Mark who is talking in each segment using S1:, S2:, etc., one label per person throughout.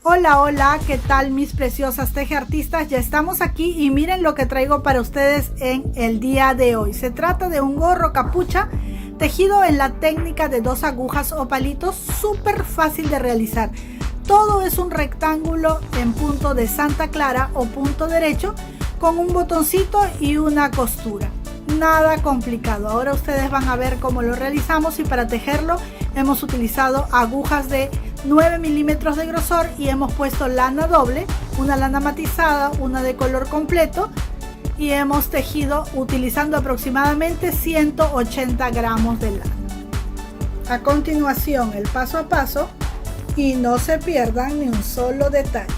S1: Hola, hola, ¿qué tal mis preciosas tejeartistas? Ya estamos aquí y miren lo que traigo para ustedes en el día de hoy. Se trata de un gorro capucha tejido en la técnica de 2 agujas o palitos, súper fácil de realizar. Todo es un rectángulo en punto de Santa Clara o punto derecho con un botoncito y una costura. Nada complicado. Ahora ustedes van a ver cómo lo realizamos y para tejerlo hemos utilizado agujas de 9 milímetros de grosor y hemos puesto lana doble, una lana matizada, una de color completo y hemos tejido utilizando aproximadamente 180 gramos de lana. A continuación el paso a paso y no se pierdan ni un solo detalle.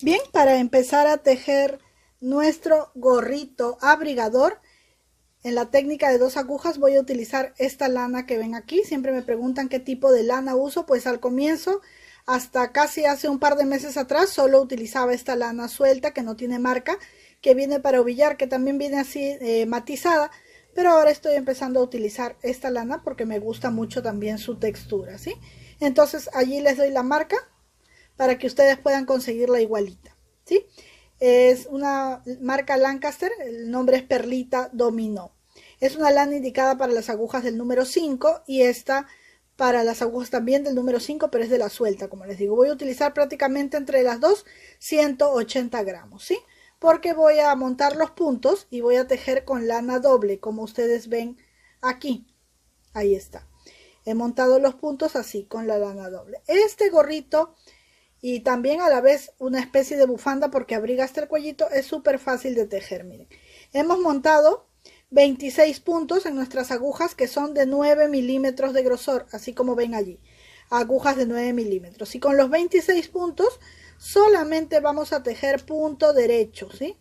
S1: Bien, para empezar a tejer nuestro gorrito abrigador, en la técnica de 2 agujas voy a utilizar esta lana que ven aquí. Siempre me preguntan qué tipo de lana uso, pues al comienzo, hasta casi hace un par de meses atrás, solo utilizaba esta lana suelta que no tiene marca, que viene para ovillar, que también viene así matizada, pero ahora estoy empezando a utilizar esta lana porque me gusta mucho también su textura, ¿sí? Entonces allí les doy la marca para que ustedes puedan conseguirla igualita, ¿sí? Es una marca Lancaster, el nombre es Perlita Dominó. Es una lana indicada para las agujas del número 5 y esta para las agujas también del número 5, pero es de la suelta, como les digo. Voy a utilizar prácticamente entre las dos 180 gramos, ¿sí? Porque voy a montar los puntos y voy a tejer con lana doble, como ustedes ven aquí. Ahí está. He montado los puntos así, con la lana doble. Este gorrito y también a la vez una especie de bufanda porque abriga hasta el cuellito, es súper fácil de tejer. Miren, hemos montado 26 puntos en nuestras agujas que son de 9 milímetros de grosor, así como ven allí, agujas de 9 milímetros, y con los 26 puntos solamente vamos a tejer punto derecho, ¿sí?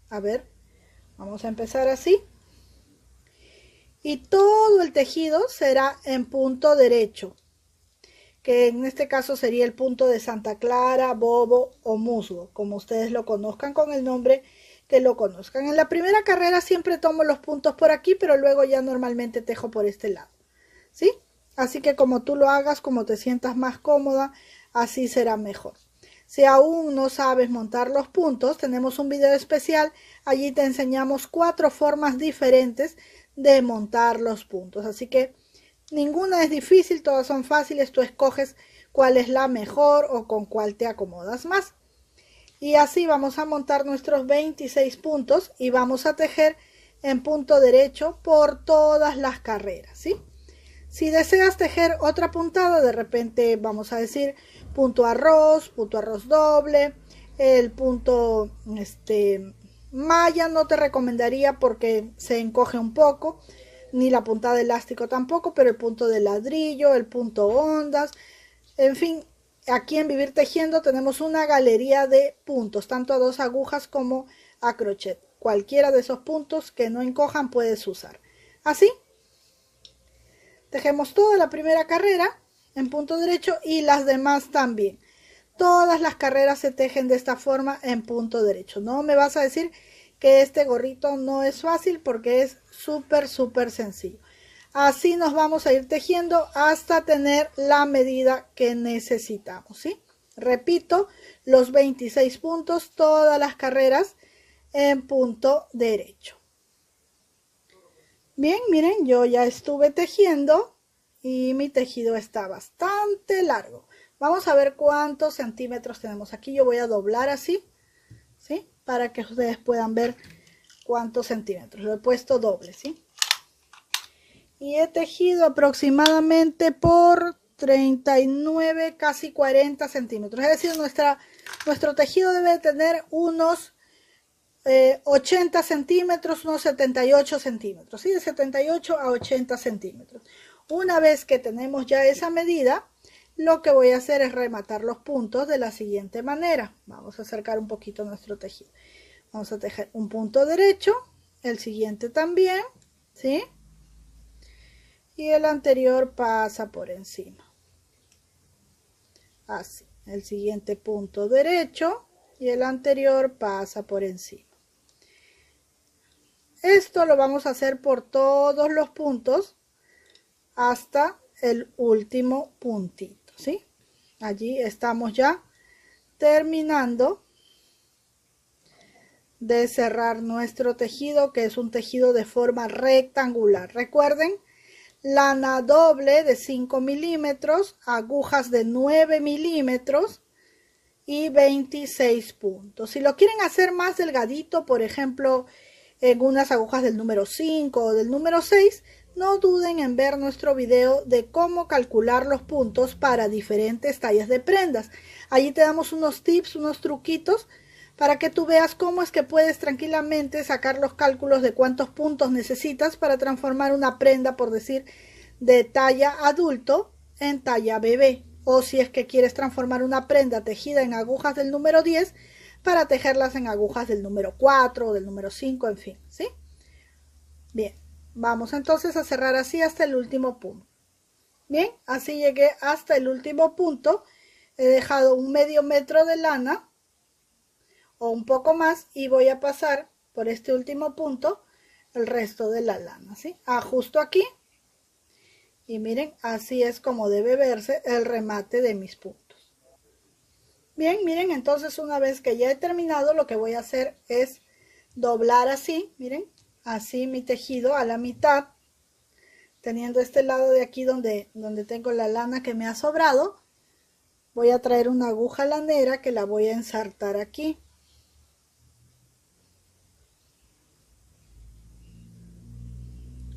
S1: A ver, vamos a empezar así y todo el tejido será en punto derecho, que en este caso sería el punto de Santa Clara, bobo o musgo, como ustedes lo conozcan, con el nombre que lo conozcan. En la primera carrera siempre tomo los puntos por aquí, pero luego ya normalmente tejo por este lado, ¿sí? Así que como tú lo hagas, como te sientas más cómoda, así será mejor. Si aún no sabes montar los puntos, tenemos un video especial, allí te enseñamos 4 formas diferentes de montar los puntos, así que ninguna es difícil, todas son fáciles, tú escoges cuál es la mejor o con cuál te acomodas más. Y así vamos a montar nuestros 26 puntos y vamos a tejer en punto derecho por todas las carreras, ¿sí? Si deseas tejer otra puntada, de repente vamos a decir punto arroz doble, el punto malla no te recomendaría porque se encoge un poco, ni la puntada de elástico tampoco, pero el punto de ladrillo, el punto ondas, en fin, aquí en Vivir Tejiendo tenemos una galería de puntos, tanto a 2 agujas como a crochet. Cualquiera de esos puntos que no encojan puedes usar. Así, tejemos toda la primera carrera en punto derecho y las demás también. Todas las carreras se tejen de esta forma en punto derecho. No me vas a decir que este gorrito no es fácil porque es súper sencillo. Así nos vamos a ir tejiendo hasta tener la medida que necesitamos, ¿sí? Repito, los 26 puntos, todas las carreras en punto derecho. Bien, miren, yo ya estuve tejiendo y mi tejido está bastante largo. Vamos a ver cuántos centímetros tenemos aquí. Yo voy a doblar así, ¿sí? Para que ustedes puedan ver cuántos centímetros. Lo he puesto doble, ¿sí? Y he tejido aproximadamente por 39, casi 40 centímetros. Es decir, nuestro tejido debe tener unos 80 centímetros, unos 78 centímetros, ¿sí? De 78 a 80 centímetros. Una vez que tenemos ya esa medida, lo que voy a hacer es rematar los puntos de la siguiente manera. Vamos a acercar un poquito nuestro tejido. Vamos a tejer un punto derecho, el siguiente también, ¿sí? Y el anterior pasa por encima. Así, el siguiente punto derecho y el anterior pasa por encima. Esto lo vamos a hacer por todos los puntos hasta el último puntito, ¿sí? Allí estamos ya terminando de cerrar nuestro tejido, que es un tejido de forma rectangular. Recuerden, lana doble de 5 milímetros, agujas de 9 milímetros y 26 puntos. Si lo quieren hacer más delgadito, por ejemplo, en unas agujas del número 5 o del número 6, no duden en ver nuestro video de cómo calcular los puntos para diferentes tallas de prendas. Allí te damos unos tips, unos truquitos para que tú veas cómo es que puedes tranquilamente sacar los cálculos de cuántos puntos necesitas para transformar una prenda, por decir, de talla adulto en talla bebé. O si es que quieres transformar una prenda tejida en agujas del número 10 para tejerlas en agujas del número 4 o del número 5, en fin, ¿sí? Bien, vamos entonces a cerrar así hasta el último punto. Bien, así llegué hasta el último punto. He dejado un medio metro de lana o un poco más y voy a pasar por este último punto el resto de la lana, ¿sí? Ajusto aquí y miren, así es como debe verse el remate de mis puntos. Bien, miren, entonces una vez que ya he terminado, lo que voy a hacer es doblar así, miren, así mi tejido a la mitad, teniendo este lado de aquí donde tengo la lana que me ha sobrado. Voy a traer una aguja lanera que la voy a ensartar aquí.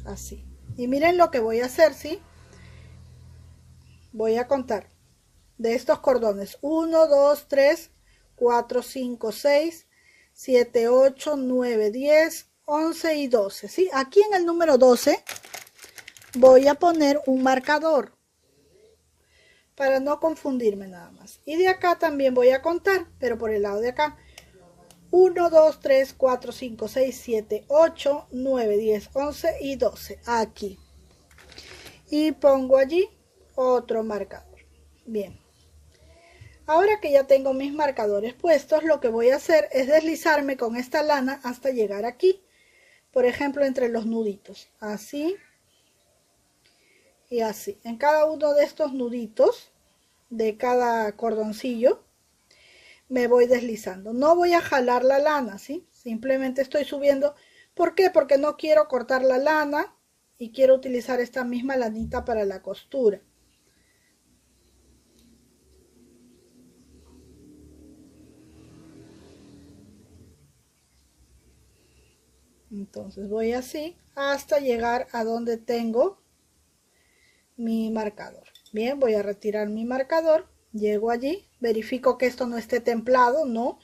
S1: Así. Y miren lo que voy a hacer, ¿sí? Voy a contar de estos cordones 1, 2, 3, 4, 5, 6, 7, 8, 9, 10, 11 y 12, ¿sí? Aquí en el número 12 voy a poner un marcador para no confundirme nada más. Y de acá también voy a contar, pero por el lado de acá. 1, 2, 3, 4, 5, 6, 7, 8, 9, 10, 11 y 12. Aquí. Y pongo allí otro marcador. Bien. Ahora que ya tengo mis marcadores puestos, lo que voy a hacer es deslizarme con esta lana hasta llegar aquí. Por ejemplo, entre los nuditos. Así. Y así. En cada uno de estos nuditos, de cada cordoncillo, me voy deslizando. No voy a jalar la lana, ¿sí? Simplemente estoy subiendo. ¿Por qué? Porque no quiero cortar la lana y quiero utilizar esta misma lanita para la costura. Entonces voy así hasta llegar a donde tengo mi marcador. Bien, voy a retirar mi marcador. Llego allí, verifico que esto no esté templado, no,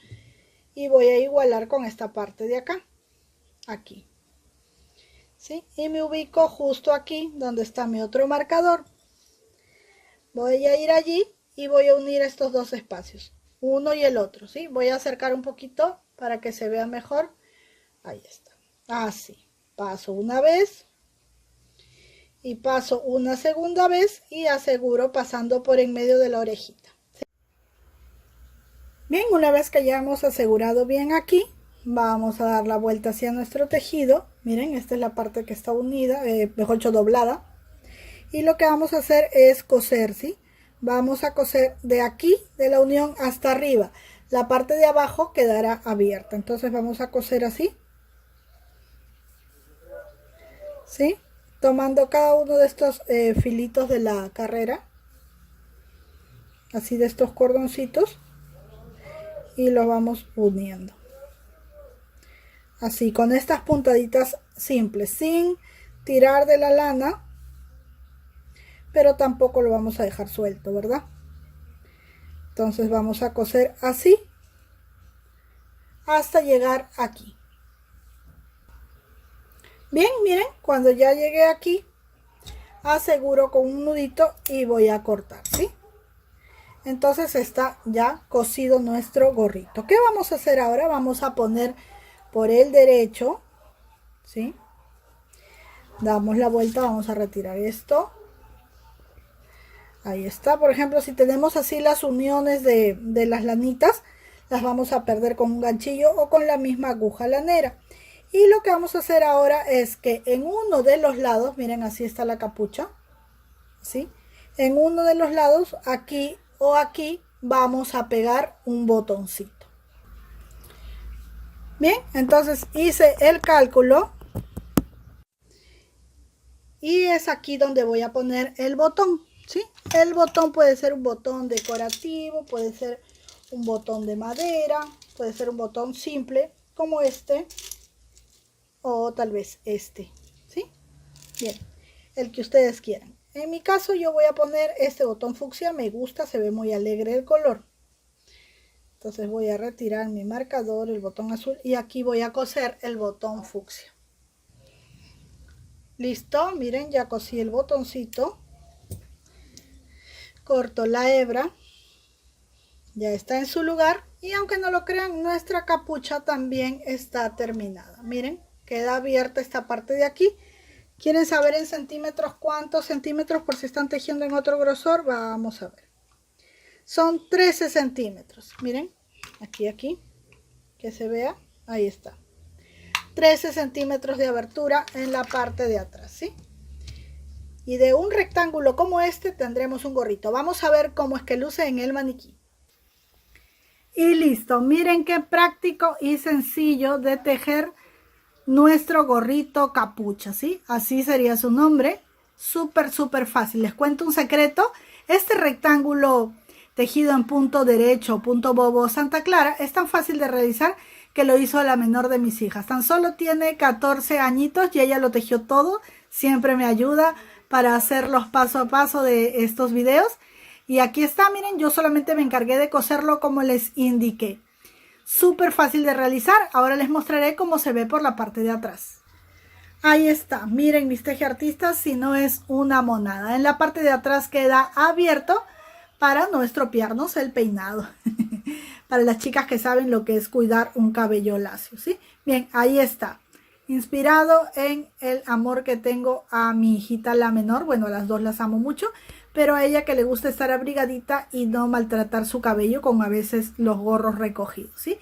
S1: y voy a igualar con esta parte de acá, aquí, ¿sí? Y me ubico justo aquí donde está mi otro marcador. Voy a ir allí y voy a unir estos dos espacios, uno y el otro, ¿sí? Voy a acercar un poquito para que se vea mejor. Ahí está, así, paso una vez y paso una segunda vez y aseguro pasando por en medio de la orejita. Bien, una vez que ya hemos asegurado bien aquí, vamos a dar la vuelta hacia nuestro tejido. Miren, esta es la parte que está unida, mejor dicho, doblada. Y lo que vamos a hacer es coser, ¿sí? Vamos a coser de aquí, de la unión hasta arriba. La parte de abajo quedará abierta. Entonces vamos a coser así, ¿sí? Tomando cada uno de estos filitos de la carrera, así de estos cordoncitos, y los vamos uniendo así con estas puntaditas simples, sin tirar de la lana, pero tampoco lo vamos a dejar suelto, ¿verdad? Entonces vamos a coser así hasta llegar aquí. Bien, miren, cuando ya llegué aquí, aseguro con un nudito y voy a cortar, ¿sí? Entonces está ya cosido nuestro gorrito. ¿Qué vamos a hacer ahora? Vamos a poner por el derecho, ¿sí? Damos la vuelta, vamos a retirar esto. Ahí está. Por ejemplo, si tenemos así las uniones de las lanitas, las vamos a perder con un ganchillo o con la misma aguja lanera. Y lo que vamos a hacer ahora es que en uno de los lados, miren, así está la capucha, ¿sí? En uno de los lados, aquí o aquí, vamos a pegar un botoncito. Bien, entonces hice el cálculo y es aquí donde voy a poner el botón, ¿sí? El botón puede ser un botón decorativo, puede ser un botón de madera, puede ser un botón simple como este o tal vez este, ¿sí? Bien, el que ustedes quieran. En mi caso yo voy a poner este botón fucsia, me gusta, se ve muy alegre el color. Entonces voy a retirar mi marcador, el botón azul, y aquí voy a coser el botón fucsia. Listo, miren, ya cosí el botoncito. Corto la hebra, ya está en su lugar, y aunque no lo crean, nuestra capucha también está terminada. Miren, queda abierta esta parte de aquí. ¿Quieren saber en centímetros cuántos centímetros por si están tejiendo en otro grosor? Vamos a ver. Son 13 centímetros. Miren, aquí, que se vea. Ahí está. 13 centímetros de abertura en la parte de atrás, ¿sí? Y de un rectángulo como este tendremos un gorrito. Vamos a ver cómo es que luce en el maniquí. Y listo. Miren qué práctico y sencillo de tejer nuestro gorrito capucha, ¿sí? Así sería su nombre. Súper fácil. Les cuento un secreto. Este rectángulo tejido en punto derecho, punto bobo Santa Clara, es tan fácil de realizar que lo hizo la menor de mis hijas. Tan solo tiene 14 añitos y ella lo tejió todo. Siempre me ayuda para hacer los paso a paso de estos videos. Y aquí está, miren, yo solamente me encargué de coserlo como les indiqué. Súper fácil de realizar. Ahora les mostraré cómo se ve por la parte de atrás. Ahí está, miren mis tejiartistas, si no es una monada. En la parte de atrás queda abierto para no estropearnos el peinado. Para las chicas que saben lo que es cuidar un cabello lacio, ¿sí? Bien, ahí está. Inspirado en el amor que tengo a mi hijita la menor. Bueno, a las dos las amo mucho, pero a ella que le gusta estar abrigadita y no maltratar su cabello con a veces los gorros recogidos, ¿sí?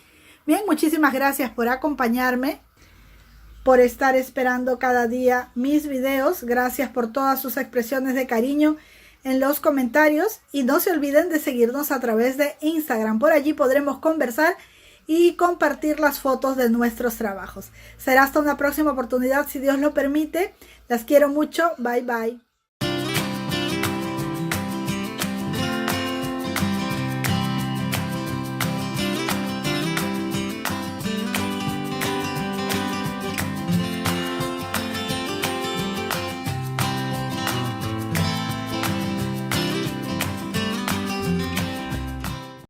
S1: Bien, muchísimas gracias por acompañarme, por estar esperando cada día mis videos. Gracias por todas sus expresiones de cariño en los comentarios y no se olviden de seguirnos a través de Instagram. Por allí podremos conversar y compartir las fotos de nuestros trabajos. Será hasta una próxima oportunidad si Dios lo permite. Las quiero mucho. Bye bye.